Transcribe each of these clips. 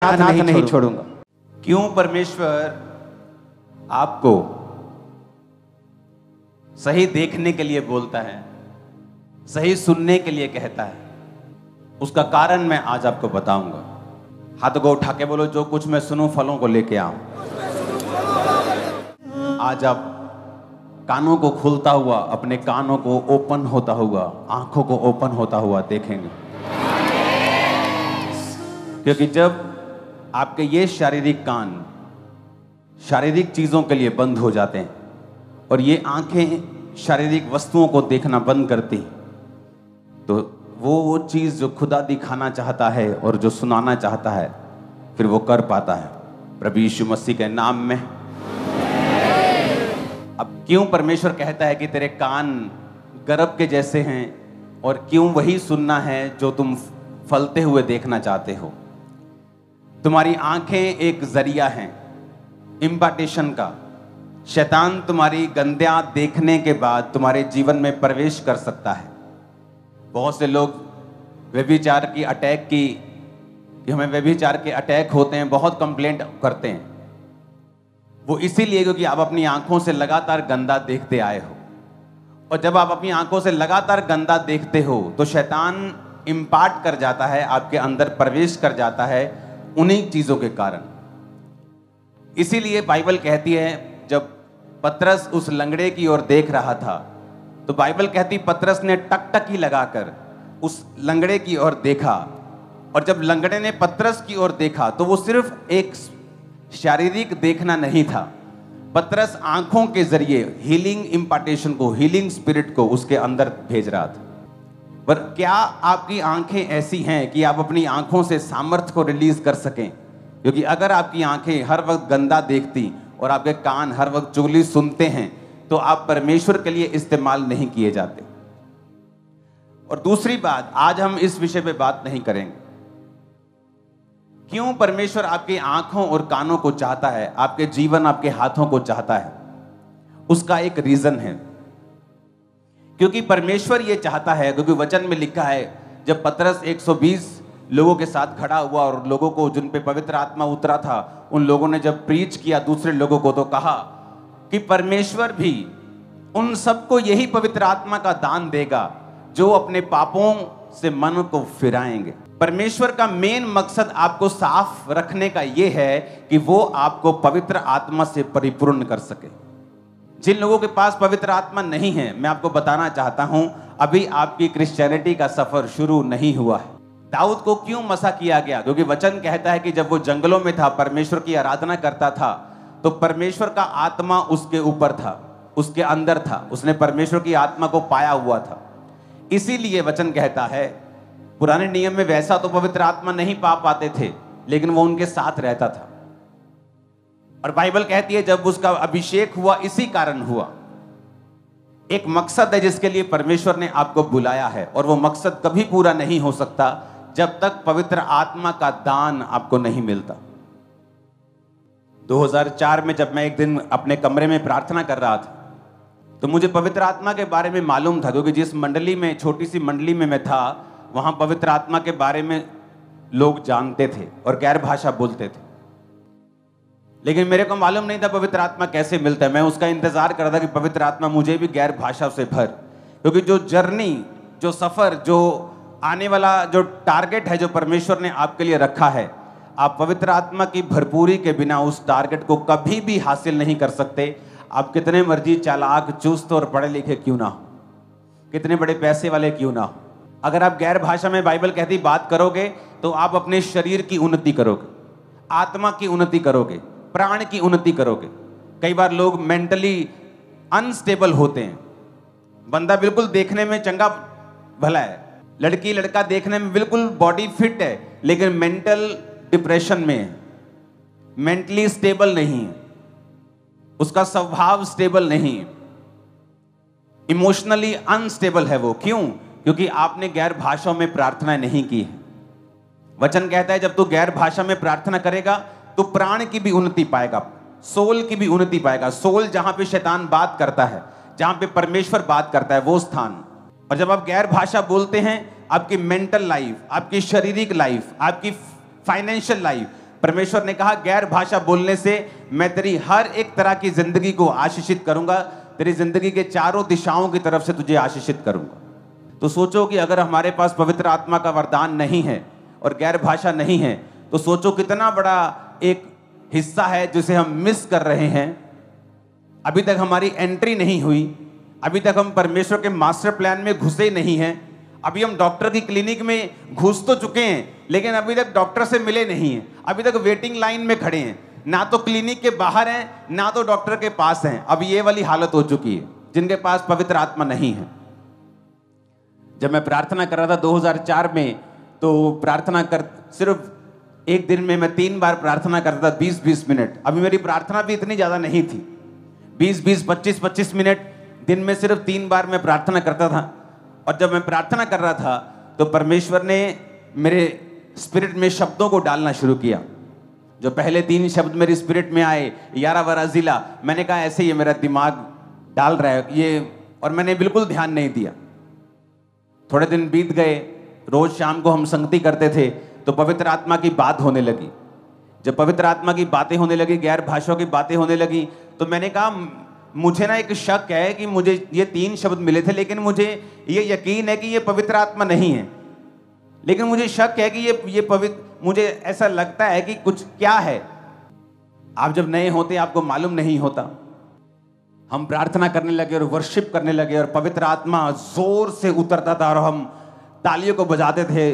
अनाथ नहीं छोड़ूंगा। क्यों परमेश्वर आपको सही देखने के लिए बोलता है, सही सुनने के लिए कहता है, उसका कारण मैं आज आपको बताऊंगा। हाथ को उठा के बोलो, जो कुछ मैं सुनूं फलों को लेके आऊं। आज आप कानों को खुलता हुआ, अपने कानों को ओपन होता हुआ, आंखों को ओपन होता हुआ देखेंगे, क्योंकि जब आपके ये शारीरिक कान शारीरिक चीजों के लिए बंद हो जाते हैं और ये आंखें शारीरिक वस्तुओं को देखना बंद करती, तो वो चीज जो खुदा दिखाना चाहता है और जो सुनाना चाहता है फिर वो कर पाता है, प्रभु यीशु मसीह के नाम में। अब क्यों परमेश्वर कहता है कि तेरे कान गर्भ के जैसे हैं, और क्यों वही सुनना है जो तुम फलते हुए देखना चाहते हो। तुम्हारी आंखें एक जरिया हैं इम्पार्टेशन का। शैतान तुम्हारी गंदियां देखने के बाद तुम्हारे जीवन में प्रवेश कर सकता है। बहुत से लोग व्यभिचार की अटैक की, कि हमें व्यभिचार के अटैक होते हैं, बहुत कंप्लेंट करते हैं। वो इसीलिए क्योंकि आप अपनी आंखों से लगातार गंदा देखते आए हो, और जब आप अपनी आंखों से लगातार गंदा देखते हो तो शैतान इम्पार्ट कर जाता है, आपके अंदर प्रवेश कर जाता है उन्हीं चीजों के कारण। इसीलिए बाइबल कहती है, जब पतरस उस लंगड़े की ओर देख रहा था तो बाइबल कहती पतरस ने टकटकी लगाकर उस लंगड़े की ओर देखा, और जब लंगड़े ने पतरस की ओर देखा तो वो सिर्फ एक शारीरिक देखना नहीं था, पतरस आंखों के जरिए हीलिंग इम्पार्टेशन को, हीलिंग स्पिरिट को उसके अंदर भेज रहा था। पर क्या आपकी आंखें ऐसी हैं कि आप अपनी आंखों से सामर्थ्य को रिलीज कर सकें? क्योंकि अगर आपकी आंखें हर वक्त गंदा देखती और आपके कान हर वक्त चुगली सुनते हैं तो आप परमेश्वर के लिए इस्तेमाल नहीं किए जाते। और दूसरी बात, आज हम इस विषय पे बात नहीं करेंगे। क्यों परमेश्वर आपकी आंखों और कानों को चाहता है, आपके जीवन आपके हाथों को चाहता है, उसका एक रीजन है। क्योंकि परमेश्वर ये चाहता है, क्योंकि वचन में लिखा है, जब पतरस 120 लोगों के साथ खड़ा हुआ और लोगों को जिन पे पवित्र आत्मा उतरा था, उन लोगों ने जब प्रीच किया दूसरे लोगों को, तो कहा कि परमेश्वर भी उन सबको यही पवित्र आत्मा का दान देगा जो अपने पापों से मन को फिराएंगे। परमेश्वर का मेन मकसद आपको साफ रखने का यह है कि वो आपको पवित्र आत्मा से परिपूर्ण कर सके। जिन लोगों के पास पवित्र आत्मा नहीं है, मैं आपको बताना चाहता हूं, अभी आपकी क्रिश्चियनिटी का सफर शुरू नहीं हुआ है। दाऊद को क्यों मसा किया गया? क्योंकि वचन कहता है कि जब वो जंगलों में था, परमेश्वर की आराधना करता था, तो परमेश्वर का आत्मा उसके ऊपर था, उसके अंदर था, उसने परमेश्वर की आत्मा को पाया हुआ था। इसीलिए वचन कहता है, पुराने नियम में वैसा तो पवित्र आत्मा नहीं पा पाते थे, लेकिन वो उनके साथ रहता था। और बाइबल कहती है जब उसका अभिषेक हुआ, इसी कारण हुआ। एक मकसद है जिसके लिए परमेश्वर ने आपको बुलाया है, और वो मकसद कभी पूरा नहीं हो सकता जब तक पवित्र आत्मा का दान आपको नहीं मिलता। 2004 में जब मैं एक दिन अपने कमरे में प्रार्थना कर रहा था, तो मुझे पवित्र आत्मा के बारे में मालूम था, क्योंकि जिस मंडली में, छोटी सी मंडली में मैं था, वहां पवित्र आत्मा के बारे में लोग जानते थे और गैर भाषा बोलते थे। लेकिन मेरे को मालूम नहीं था पवित्र आत्मा कैसे मिलता है। मैं उसका इंतजार कर रहा था कि पवित्र आत्मा मुझे भी गैर भाषा से भर, क्योंकि जो जर्नी, जो सफर, जो आने वाला जो टारगेट है जो परमेश्वर ने आपके लिए रखा है, आप पवित्र आत्मा की भरपूरी के बिना उस टारगेट को कभी भी हासिल नहीं कर सकते। आप कितने मर्जी चालाक, चुस्त और पढ़े लिखे क्यों ना हो, कितने बड़े पैसे वाले क्यों ना हो, अगर आप गैर भाषा में, बाइबल कहती, बात करोगे तो आप अपने शरीर की उन्नति करोगे, आत्मा की उन्नति करोगे, प्राण की उन्नति करोगे। कई बार लोग मेंटली अनस्टेबल होते हैं। बंदा बिल्कुल देखने में चंगा भला है, लड़की लड़का देखने में बिल्कुल बॉडी फिट है, लेकिन मेंटल डिप्रेशन में है, मेंटली स्टेबल नहीं है, उसका स्वभाव स्टेबल नहीं है, इमोशनली अनस्टेबल है वो। क्यों? क्योंकि आपने गैर भाषाओं में प्रार्थना नहीं की है। वचन कहता है जब तू गैर भाषा में प्रार्थना करेगा तो प्राण की भी उन्नति पाएगा, सोल की भी उन्नति पाएगा। सोल जहां पे शैतान बात करता है, जहां पे परमेश्वर बात करता है, वो स्थान। और जब आप गैर भाषा बोलते हैं, आपकी मेंटल लाइफ, आपकी शारीरिक लाइफ, आपकी फाइनेंशियल लाइफ, परमेश्वर ने कहा गैर भाषा बोलने से मैं तेरी हर एक तरह की जिंदगी को आशीषित करूंगा, तेरी जिंदगी के चारों दिशाओं की तरफ से तुझे आशीषित करूंगा। तो सोचो कि अगर हमारे पास पवित्र आत्मा का वरदान नहीं है और गैर भाषा नहीं है, तो सोचो कितना बड़ा एक हिस्सा है जिसे हम मिस कर रहे हैं। अभी तक हमारी एंट्री नहीं हुई, अभी तक हम परमेश्वर के मास्टर प्लान में घुसे नहीं हैं। अभी हम डॉक्टर की क्लिनिक में घुस तो चुके हैं, लेकिन अभी तक डॉक्टर से मिले नहीं हैं, अभी तक वेटिंग लाइन में खड़े हैं, ना तो क्लिनिक के बाहर हैं ना तो डॉक्टर के पास हैं। अब ये वाली हालत हो चुकी है जिनके पास पवित्र आत्मा नहीं है। जब मैं प्रार्थना कर रहा था 2004 में, तो प्रार्थना कर सिर्फ एक दिन में मैं 3 बार प्रार्थना करता था 20-20 मिनट। अभी मेरी प्रार्थना भी इतनी ज्यादा नहीं थी, 20-20, 25-25 मिनट दिन में सिर्फ 3 बार मैं प्रार्थना करता था। और जब मैं प्रार्थना कर रहा था तो परमेश्वर ने मेरे स्पिरिट में शब्दों को डालना शुरू किया। जो पहले 3 शब्द मेरे स्पिरिट में आए, यारा वरा जिला, मैंने कहा ऐसे ही मेरा दिमाग डाल रहा है ये, और मैंने बिल्कुल ध्यान नहीं दिया। थोड़े दिन बीत गए, रोज शाम को हम संगति करते थे, तो पवित्र आत्मा की बात होने लगी। जब पवित्र आत्मा की बातें होने लगी, गैर भाषाओं की बातें होने लगी, तो मैंने कहा मुझे ना एक शक है कि मुझे ये 3 शब्द मिले थे, लेकिन मुझे ये यकीन है कि ये पवित्र आत्मा नहीं है। लेकिन मुझे शक है कि ये पवित्र, मुझे ऐसा लगता है कि कुछ क्या है। आप जब नए होते आपको मालूम नहीं होता। हम प्रार्थना करने लगे और वर्शिप करने लगे और पवित्र आत्मा जोर से उतरता था और हम तालियों को बजाते थे।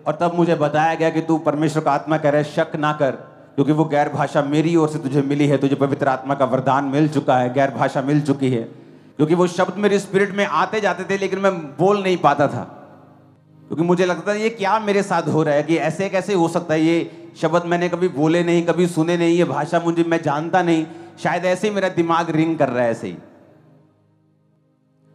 और तब मुझे बताया गया कि तू परमेश्वर का आत्मा कह रहा है, शक ना कर, क्योंकि वो गैर भाषा मेरी ओर से तुझे मिली है, तुझे पवित्र आत्मा का वरदान मिल चुका है, गैर भाषा मिल चुकी है। क्योंकि वो शब्द मेरे स्पिरिट में आते जाते थे, लेकिन मैं बोल नहीं पाता था, क्योंकि मुझे लगता था ये क्या मेरे साथ हो रहा है, कि ऐसे कैसे हो सकता है, ये शब्द मैंने कभी बोले नहीं, कभी सुने नहीं, ये भाषा मुझे मैं जानता नहीं, शायद ऐसे ही मेरा दिमाग रिंग कर रहा है ऐसे ही।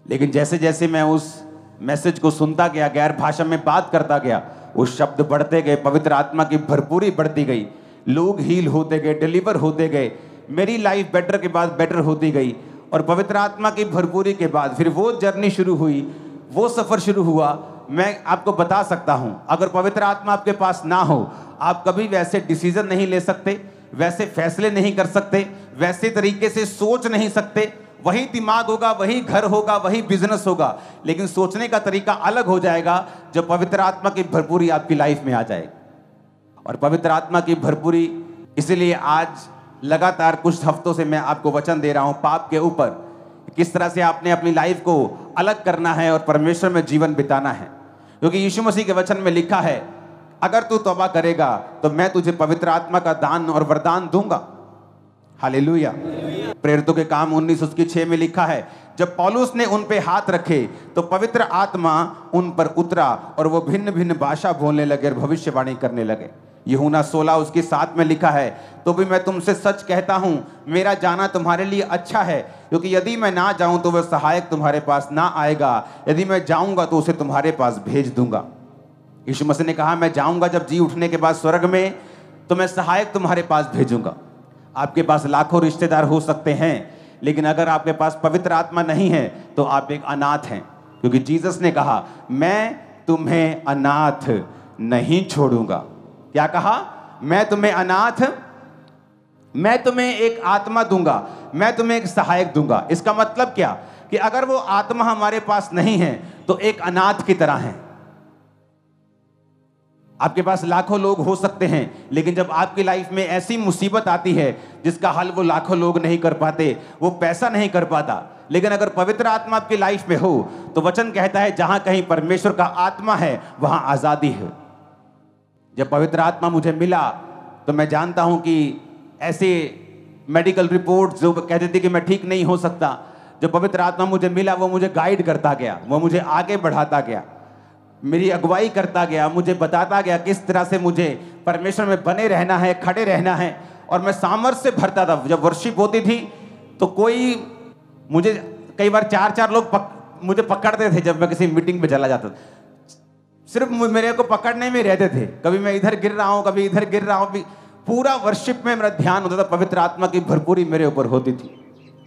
लेकिन जैसे जैसे मैं उस मैसेज को सुनता गया, गैर भाषा में बात करता गया, वो शब्द बढ़ते गए, पवित्र आत्मा की भरपूरी बढ़ती गई, लोग हील होते गए, डिलीवर होते गए, मेरी लाइफ बेटर के बाद बेटर होती गई। और पवित्र आत्मा की भरपूरी के बाद फिर वो जर्नी शुरू हुई, वो सफर शुरू हुआ। मैं आपको बता सकता हूं, अगर पवित्र आत्मा आपके पास ना हो, आप कभी वैसे डिसीजन नहीं ले सकते, वैसे फैसले नहीं कर सकते, वैसे तरीके से सोच नहीं सकते। वही दिमाग होगा, वही घर होगा, वही बिजनेस होगा, लेकिन सोचने का तरीका अलग हो जाएगा जब पवित्र आत्मा की भरपूरी आपकी लाइफ में आ जाएगी। और पवित्र आत्मा की भरपूरी, इसीलिए आज लगातार कुछ हफ्तों से मैं आपको वचन दे रहा हूं पाप के ऊपर, किस तरह से आपने अपनी लाइफ को अलग करना है और परमेश्वर में जीवन बिताना है। क्योंकि यीशु मसीह के वचन में लिखा है, अगर तू तौबा करेगा तो मैं तुझे पवित्र आत्मा का दान और वरदान दूंगा। हालेलुया। प्रेरितों के काम 19:6 में लिखा है, जब पौलुस ने उन पे हाथ रखे तो पवित्र आत्मा उन पर उतरा और वो भिन्न भिन्न भाषा बोलने लगे और भविष्यवाणी करने लगे। यूहन्ना 16:7 में लिखा है, तो भी मैं तुमसे सच कहता हूं, मेरा जाना तुम्हारे लिए अच्छा है, क्योंकि यदि मैं ना जाऊं तो वह सहायक तुम्हारे पास ना आएगा, यदि मैं जाऊंगा तो उसे तुम्हारे पास भेज दूंगा। यीशु मसीह ने कहा, मैं जाऊंगा जब जी उठने के बाद स्वर्ग में, तो मैं सहायक तुम्हारे पास भेजूंगा। आपके पास लाखों रिश्तेदार हो सकते हैं, लेकिन अगर आपके पास पवित्र आत्मा नहीं है तो आप एक अनाथ हैं, क्योंकि जीसस ने कहा, मैं तुम्हें अनाथ नहीं छोड़ूंगा। क्या कहा? मैं तुम्हें अनाथ, मैं तुम्हें एक आत्मा दूंगा, मैं तुम्हें एक सहायक दूंगा। इसका मतलब क्या? कि अगर वो आत्मा हमारे पास नहीं है तो एक अनाथ की तरह है। आपके पास लाखों लोग हो सकते हैं, लेकिन जब आपकी लाइफ में ऐसी मुसीबत आती है जिसका हल वो लाखों लोग नहीं कर पाते, वो पैसा नहीं कर पाता, लेकिन अगर पवित्र आत्मा आपकी लाइफ में हो तो वचन कहता है, जहां कहीं परमेश्वर का आत्मा है वहां आजादी है। जब पवित्र आत्मा मुझे मिला तो मैं जानता हूं कि ऐसे मेडिकल रिपोर्ट जो कहते थे कि मैं ठीक नहीं हो सकता, जब पवित्र आत्मा मुझे मिला वो मुझे गाइड करता गया, वो मुझे आगे बढ़ाता गया, मेरी अगुवाई करता गया, मुझे बताता गया किस तरह से मुझे परमेश्वर में बने रहना है, खड़े रहना है। और मैं सामर्थ्य से भरता था। जब वर्शिप होती थी तो कोई मुझे, कई बार 4-4 लोग मुझे पकड़ते थे जब मैं किसी मीटिंग में चला जाता था, सिर्फ मेरे को पकड़ने में रहते थे। कभी मैं इधर गिर रहा हूं, कभी इधर गिर रहा हूं, पूरा वर्शिप में मेरा ध्यान होता था, पवित्र आत्मा की भरपूरी मेरे ऊपर होती थी।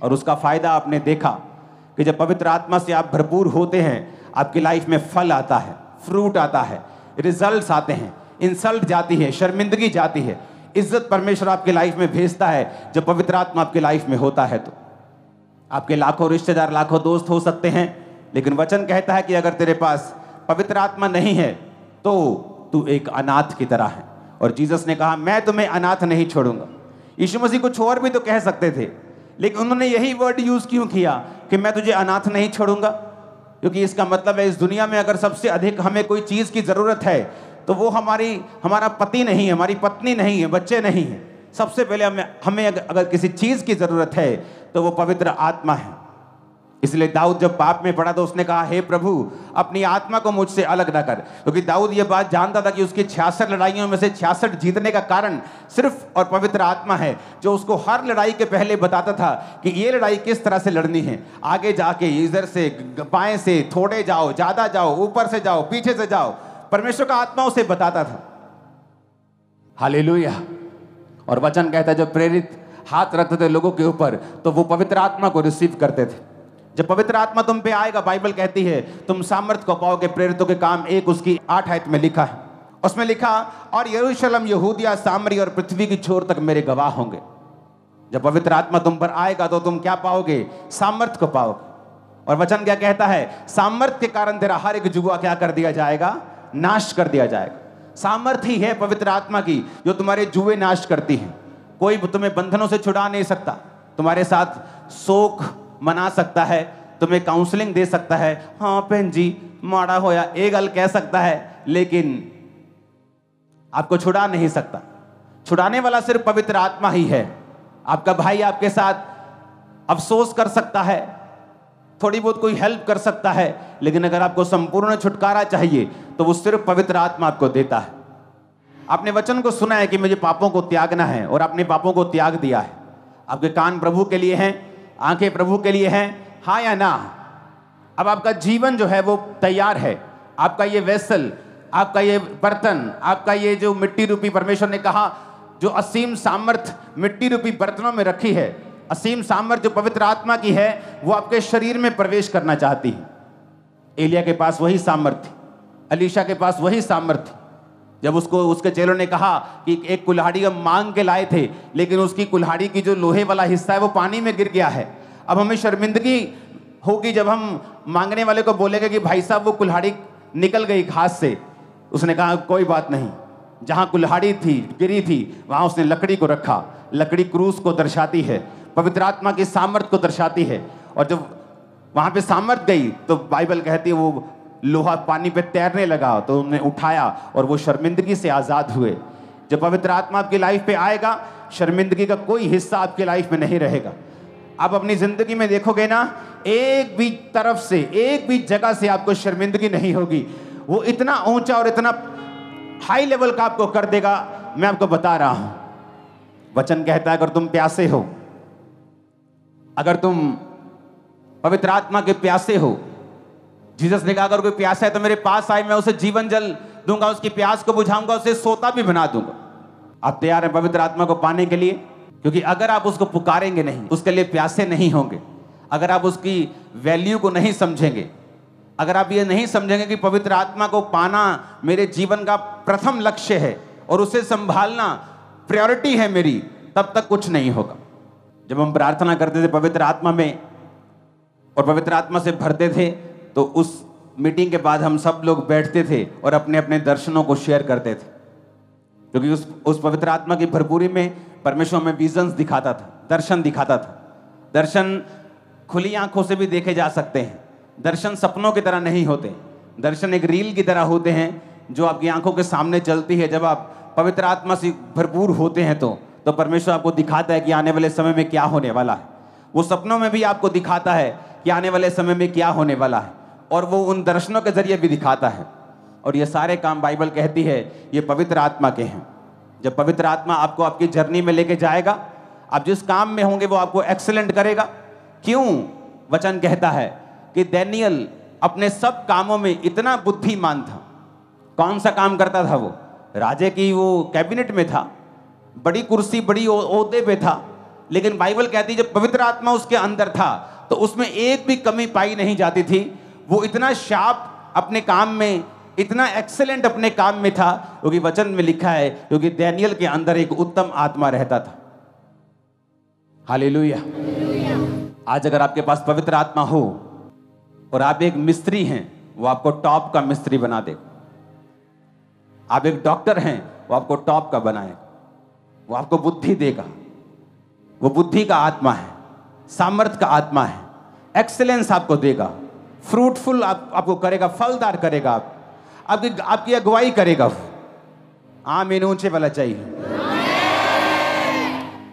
और उसका फायदा आपने देखा कि जब पवित्र आत्मा से आप भरपूर होते हैं, आपकी लाइफ में फल आता है, फ्रूट आता है, रिजल्ट्स आते हैं, इंसल्ट जाती है, शर्मिंदगी जाती है। इज्जत परमेश्वर आपके लाइफ में भेजता है जब पवित्र आत्मा आपके लाइफ में होता है। तो आपके लाखों रिश्तेदार, लाखों दोस्त हो सकते हैं, लेकिन वचन कहता है कि अगर तेरे पास पवित्र आत्मा नहीं है तो तू एक अनाथ की तरह है। और जीसस ने कहा मैं तुम्हें अनाथ नहीं छोड़ूंगा। यीशु मसीह कुछ और भी तो कह सकते थे, लेकिन उन्होंने यही वर्ड यूज क्यों किया कि मैं तुझे अनाथ नहीं छोड़ूंगा? क्योंकि इसका मतलब है इस दुनिया में अगर सबसे अधिक हमें कोई चीज की जरूरत है तो वो हमारा पति नहीं है, हमारी पत्नी नहीं है, बच्चे नहीं है। सबसे पहले हमें अगर किसी चीज की जरूरत है तो वो पवित्र आत्मा है। इसलिए दाऊद जब पाप में पड़ा तो उसने कहा हे प्रभु अपनी आत्मा को मुझसे अलग ना कर, क्योंकि दाऊद ये बात जानता था कि उसकी 66 लड़ाइयों में से 66 जीतने का कारण सिर्फ और पवित्र आत्मा है, जो उसको हर लड़ाई के पहले बताता था कि ये लड़ाई किस तरह से लड़नी है। आगे जाके इधर से, बाएं से, थोड़े जाओ, ज्यादा जाओ, ऊपर से जाओ, पीछे से जाओ, परमेश्वर का आत्मा उसे बताता था। हालेलुया। और वचन कहता है जब प्रेरित हाथ रखते थे लोगों के ऊपर तो वो पवित्र आत्मा को रिसीव करते थे। जब पवित्र आत्मा तुम पे आएगा, बाइबल कहती है तुम सामर्थ को पाओगे। प्रेरितों के काम 1 उसकी 8 आयत में लिखा है, उसमें लिखा और यरूशलेम, यहूदिया, सामरी और पृथ्वी की छोर तक मेरे गवाह होंगे। जब पवित्र आत्मा तुम पर आएगा तो तुम क्या पाओगे? सामर्थ को पाओगे। और वचन क्या कहता है? सामर्थ के कारण तेरा हर एक जुआ क्या कर दिया जाएगा? नाश कर दिया जाएगा। सामर्थ ही है पवित्र आत्मा की जो तुम्हारे जुए नाश करती है। कोई तुम्हें बंधनों से छुड़ा नहीं सकता। तुम्हारे साथ शोक मना सकता है, तुम्हें काउंसलिंग दे सकता है, हाँ बहन जी माड़ा होया, एक गल कह सकता है, लेकिन आपको छुड़ा नहीं सकता। छुड़ाने वाला सिर्फ पवित्र आत्मा ही है। आपका भाई आपके साथ अफसोस कर सकता है, थोड़ी बहुत कोई हेल्प कर सकता है, लेकिन अगर आपको संपूर्ण छुटकारा चाहिए तो वो सिर्फ पवित्र आत्मा आपको देता है। आपने वचन को सुना है कि मुझे पापों को त्यागना है और आपने पापों को त्याग दिया है। आपके कान प्रभु के लिए हैं, आंखें प्रभु के लिए हैं, हाँ या ना? अब आपका जीवन जो है वो तैयार है। आपका ये वेसल, आपका ये बर्तन, आपका ये जो मिट्टी रूपी, परमेश्वर ने कहा जो असीम सामर्थ मिट्टी रूपी बर्तनों में रखी है, असीम सामर्थ जो पवित्र आत्मा की है, वो आपके शरीर में प्रवेश करना चाहती है। एलिया के पास वही सामर्थ थी, अलीशा के पास वही सामर्थ थी। जब उसके चेलों ने कहा कि एक कुल्हाड़ी हम मांग के लाए थे, लेकिन उसकी कुल्हाड़ी की जो लोहे वाला हिस्सा है वो पानी में गिर गया है। अब हमें शर्मिंदगी होगी जब हम मांगने वाले को बोलेंगे कि भाई साहब वो कुल्हाड़ी निकल गई घास से। उसने कहा कोई बात नहीं, जहां कुल्हाड़ी थी, गिरी थी, वहां उसने लकड़ी को रखा। लकड़ी क्रूस को दर्शाती है, पवित्र आत्मा की सामर्थ को दर्शाती है। और जब वहां पे सामर्थ गई तो बाइबल कहती है वो लोहा पानी पे तैरने लगा, तो उन्होंने उठाया और वो शर्मिंदगी से आजाद हुए। जब पवित्र आत्मा आपकी लाइफ पे आएगा, शर्मिंदगी का कोई हिस्सा आपकी लाइफ में नहीं रहेगा। आप अपनी जिंदगी में देखोगे ना, एक भी तरफ से, एक भी जगह से आपको शर्मिंदगी नहीं होगी। वो इतना ऊंचा और इतना हाई लेवल का आपको कर देगा, मैं आपको बता रहा हूं। वचन कहता है अगर तुम प्यासे हो, अगर तुम पवित्र आत्मा के प्यासे हो, जीसस ने कहा अगर कोई प्यासा है तो मेरे पास आए, मैं उसे जीवन जल दूंगा, उसकी प्यास को बुझाऊंगा, उसे सोता भी बना दूंगा। आप तैयार हैं पवित्र आत्मा को पाने के लिए? क्योंकि अगर आप उसको पुकारेंगे नहीं, उसके लिए प्यासे नहीं होंगे, अगर आप उसकी वैल्यू को नहीं समझेंगे, अगर आप ये नहीं समझेंगे कि पवित्र आत्मा को पाना मेरे जीवन का प्रथम लक्ष्य है और उसे संभालना प्रायोरिटी है मेरी, तब तक कुछ नहीं होगा। जब हम प्रार्थना करते थे पवित्र आत्मा में और पवित्र आत्मा से भरते थे, तो उस मीटिंग के बाद हम सब लोग बैठते थे और अपने अपने दर्शनों को शेयर करते थे, क्योंकि उस पवित्र आत्मा की भरपूरी में परमेश्वर में विजन्स दिखाता था, दर्शन दिखाता था। दर्शन खुली आंखों से भी देखे जा सकते हैं। दर्शन सपनों की तरह नहीं होते, दर्शन एक रील की तरह होते हैं जो आपकी आंखों के सामने चलती है। जब आप पवित्र आत्मा से भरपूर होते हैं तो परमेश्वर आपको दिखाता है कि आने वाले समय में क्या होने वाला है। वो सपनों में भी आपको दिखाता है कि आने वाले समय में क्या होने वाला है, और वो उन दर्शनों के जरिए भी दिखाता है। और ये सारे काम बाइबल कहती है ये पवित्र आत्मा के हैं। जब पवित्र आत्मा आपको आपकी जर्नी में लेके जाएगा, आप जिस काम में होंगे वो आपको एक्सीलेंट करेगा। क्यों? वचन कहता है कि दानियेल अपने सब कामों में इतना बुद्धिमान था। कौन सा काम करता था वो? राजे की वो कैबिनेट में था, बड़ी कुर्सी, बड़ी ओहदे पे था, लेकिन बाइबल कहती है जब पवित्र आत्मा उसके अंदर था तो उसमें एक भी कमी पाई नहीं जाती थी। वो इतना शार्प अपने काम में इतना एक्सेलेंट अपने काम में था, क्योंकि वचन में लिखा है, क्योंकि डैनियल के अंदर एक उत्तम आत्मा रहता था। हालेलुया। आज अगर आपके पास पवित्र आत्मा हो और आप एक मिस्त्री हैं, वो आपको टॉप का मिस्त्री बना देगा। आप एक डॉक्टर हैं, वो आपको टॉप का बनाएगा। वो आपको बुद्धि देगा। वो बुद्धि का आत्मा है, सामर्थ का आत्मा है, एक्सेलेंस आपको देगा, फ्रूटफुल आपको करेगा, फलदार करेगा, आपकी अगुवाई करेगा। आमीन ऊंचे वाला चाहिए।